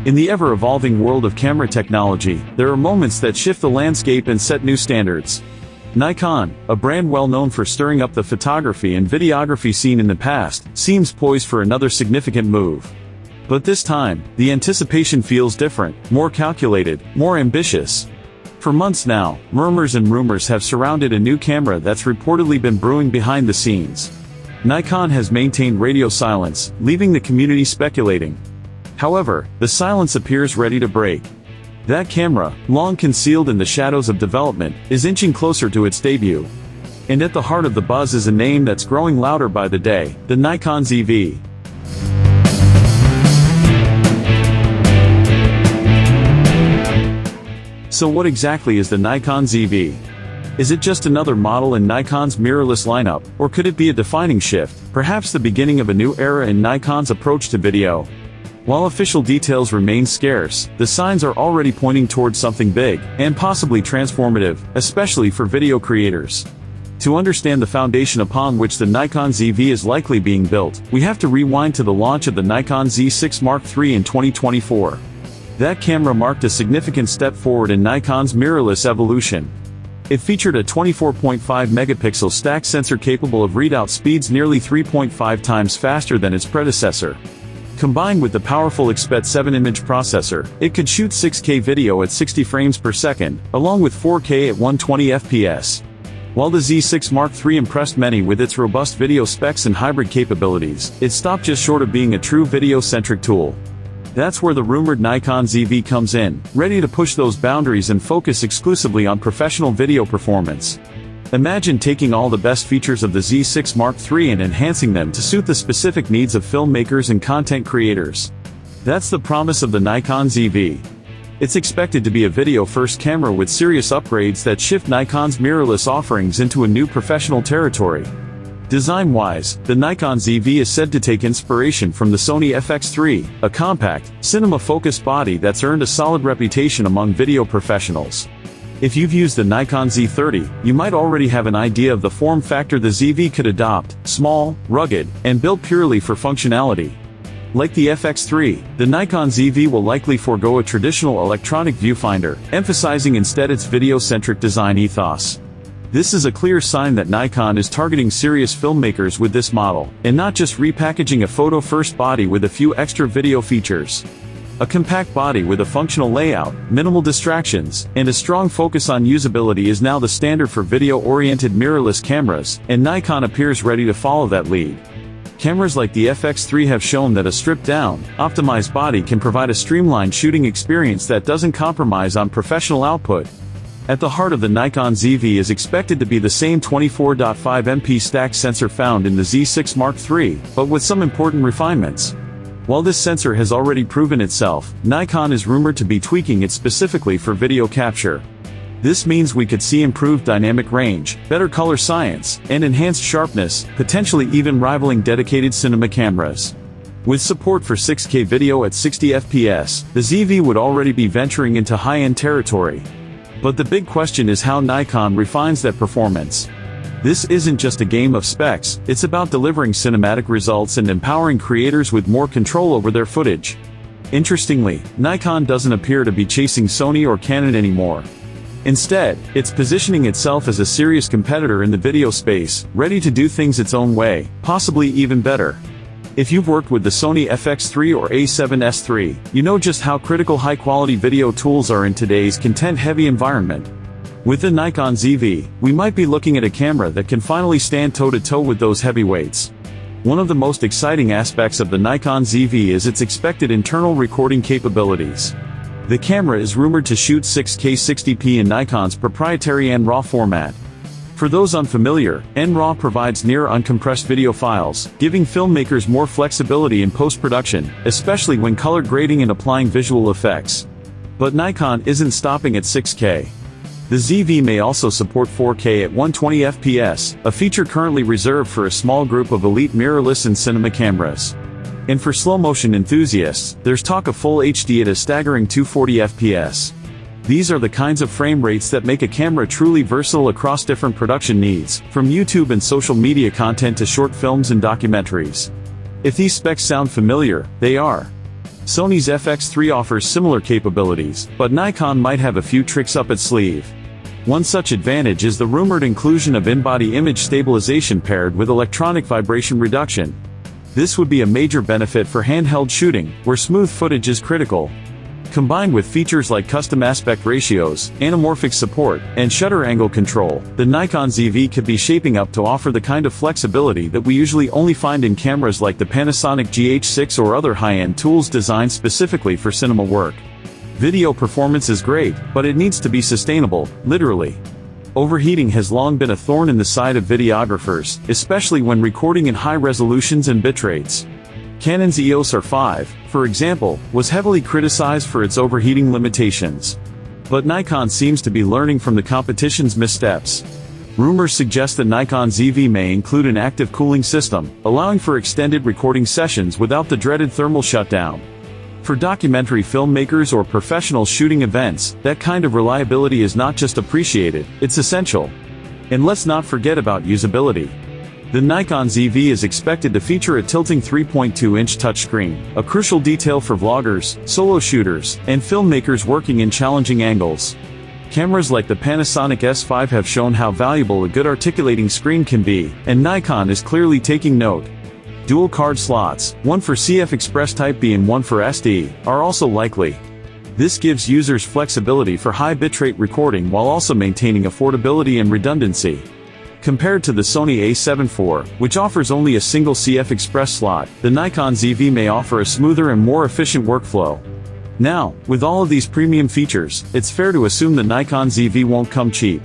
In the ever-evolving world of camera technology, there are moments that shift the landscape and set new standards. Nikon, a brand well known for stirring up the photography and videography scene in the past, seems poised for another significant move. But this time, the anticipation feels different, more calculated, more ambitious. For months now, murmurs and rumors have surrounded a new camera that's reportedly been brewing behind the scenes. Nikon has maintained radio silence, leaving the community speculating. However, the silence appears ready to break. That camera, long concealed in the shadows of development, is inching closer to its debut. And at the heart of the buzz is a name that's growing louder by the day, the Nikon ZV. So what exactly is the Nikon ZV? Is it just another model in Nikon's mirrorless lineup, or could it be a defining shift, perhaps the beginning of a new era in Nikon's approach to video? While official details remain scarce, the signs are already pointing towards something big, and possibly transformative, especially for video creators. To understand the foundation upon which the Nikon ZV is likely being built, we have to rewind to the launch of the Nikon Z6 Mark III in 2024. That camera marked a significant step forward in Nikon's mirrorless evolution. It featured a 24.5 megapixel stack sensor capable of readout speeds nearly 3.5 times faster than its predecessor. Combined with the powerful XPET-7 image processor, it could shoot 6K video at 60 frames per second, along with 4K at 120 FPS. While the Z6 Mark III impressed many with its robust video specs and hybrid capabilities, it stopped just short of being a true video-centric tool. That's where the rumored Nikon ZV comes in, ready to push those boundaries and focus exclusively on professional video performance. Imagine taking all the best features of the Z6 Mark III and enhancing them to suit the specific needs of filmmakers and content creators. That's the promise of the Nikon ZV. It's expected to be a video-first camera with serious upgrades that shift Nikon's mirrorless offerings into a new professional territory. Design-wise, the Nikon ZV is said to take inspiration from the Sony FX3, a compact, cinema-focused body that's earned a solid reputation among video professionals. If you've used the Nikon Z30, you might already have an idea of the form factor the ZV could adopt: small, rugged, and built purely for functionality. Like the FX3, the Nikon ZV will likely forego a traditional electronic viewfinder, emphasizing instead its video-centric design ethos. This is a clear sign that Nikon is targeting serious filmmakers with this model, and not just repackaging a photo-first body with a few extra video features. A compact body with a functional layout, minimal distractions, and a strong focus on usability is now the standard for video-oriented mirrorless cameras, and Nikon appears ready to follow that lead. Cameras like the FX3 have shown that a stripped-down, optimized body can provide a streamlined shooting experience that doesn't compromise on professional output. At the heart of the Nikon ZV is expected to be the same 24.5 MP stack sensor found in the Z6 Mark III, but with some important refinements. While this sensor has already proven itself, Nikon is rumored to be tweaking it specifically for video capture. This means we could see improved dynamic range, better color science, and enhanced sharpness, potentially even rivaling dedicated cinema cameras. With support for 6K video at 60 FPS, the ZV would already be venturing into high-end territory. But the big question is how Nikon refines that performance. This isn't just a game of specs, it's about delivering cinematic results and empowering creators with more control over their footage. Interestingly, Nikon doesn't appear to be chasing Sony or Canon anymore. Instead, it's positioning itself as a serious competitor in the video space, ready to do things its own way, possibly even better. If you've worked with the Sony FX3 or A7S III, you know just how critical high-quality video tools are in today's content-heavy environment. With the Nikon ZV, we might be looking at a camera that can finally stand toe-to-toe with those heavyweights. One of the most exciting aspects of the Nikon ZV is its expected internal recording capabilities. The camera is rumored to shoot 6K 60p in Nikon's proprietary NRAW format. For those unfamiliar, NRAW provides near uncompressed video files, giving filmmakers more flexibility in post-production, especially when color grading and applying visual effects. But Nikon isn't stopping at 6K. The ZV may also support 4K at 120 FPS, a feature currently reserved for a small group of elite mirrorless and cinema cameras. And for slow-motion enthusiasts, there's talk of full HD at a staggering 240 FPS. These are the kinds of frame rates that make a camera truly versatile across different production needs, from YouTube and social media content to short films and documentaries. If these specs sound familiar, they are. Sony's FX3 offers similar capabilities, but Nikon might have a few tricks up its sleeve. One such advantage is the rumored inclusion of in-body image stabilization paired with electronic vibration reduction. This would be a major benefit for handheld shooting, where smooth footage is critical. Combined with features like custom aspect ratios, anamorphic support, and shutter angle control, the Nikon ZV could be shaping up to offer the kind of flexibility that we usually only find in cameras like the Panasonic GH6 or other high-end tools designed specifically for cinema work. Video performance is great, but it needs to be sustainable, literally. Overheating has long been a thorn in the side of videographers, especially when recording in high resolutions and bitrates. Canon's EOS R5, for example, was heavily criticized for its overheating limitations. But Nikon seems to be learning from the competition's missteps. Rumors suggest that Nikon ZV may include an active cooling system, allowing for extended recording sessions without the dreaded thermal shutdown. For documentary filmmakers or professional shooting events, that kind of reliability is not just appreciated, it's essential. And let's not forget about usability. The Nikon ZV is expected to feature a tilting 3.2-inch touchscreen, a crucial detail for vloggers, solo shooters, and filmmakers working in challenging angles. Cameras like the Panasonic S5 have shown how valuable a good articulating screen can be, and Nikon is clearly taking note. Dual card slots, one for CF Express Type B and one for SD, are also likely. This gives users flexibility for high bitrate recording while also maintaining affordability and redundancy. Compared to the Sony a7 IV, which offers only a single CF Express slot, the Nikon ZV may offer a smoother and more efficient workflow. Now, with all of these premium features, it's fair to assume the Nikon ZV won't come cheap.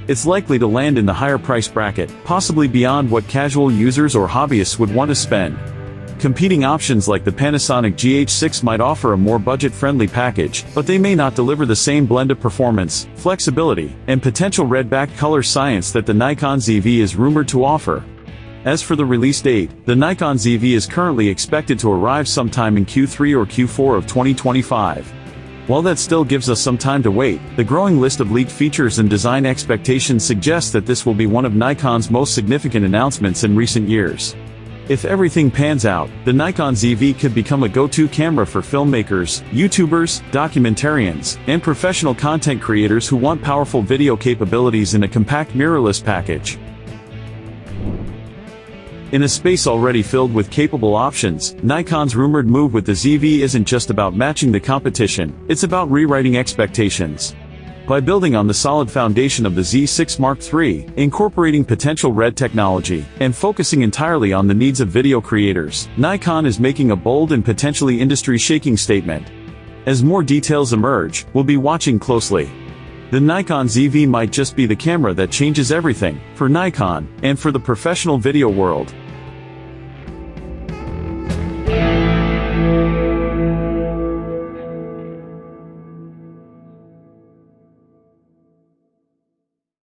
It's likely to land in the higher price bracket, possibly beyond what casual users or hobbyists would want to spend. Competing options like the Panasonic GH6 might offer a more budget-friendly package, but they may not deliver the same blend of performance, flexibility, and potential red-back color science that the Nikon ZV is rumored to offer. As for the release date, the Nikon ZV is currently expected to arrive sometime in Q3 or Q4 of 2025. While that still gives us some time to wait, the growing list of leaked features and design expectations suggests that this will be one of Nikon's most significant announcements in recent years. If everything pans out, the Nikon ZV could become a go-to camera for filmmakers, YouTubers, documentarians, and professional content creators who want powerful video capabilities in a compact mirrorless package. In a space already filled with capable options, Nikon's rumored move with the ZV isn't just about matching the competition, it's about rewriting expectations. By building on the solid foundation of the Z6 Mark III, incorporating potential RED technology, and focusing entirely on the needs of video creators, Nikon is making a bold and potentially industry-shaking statement. As more details emerge, we'll be watching closely. The Nikon ZV might just be the camera that changes everything, for Nikon, and for the professional video world.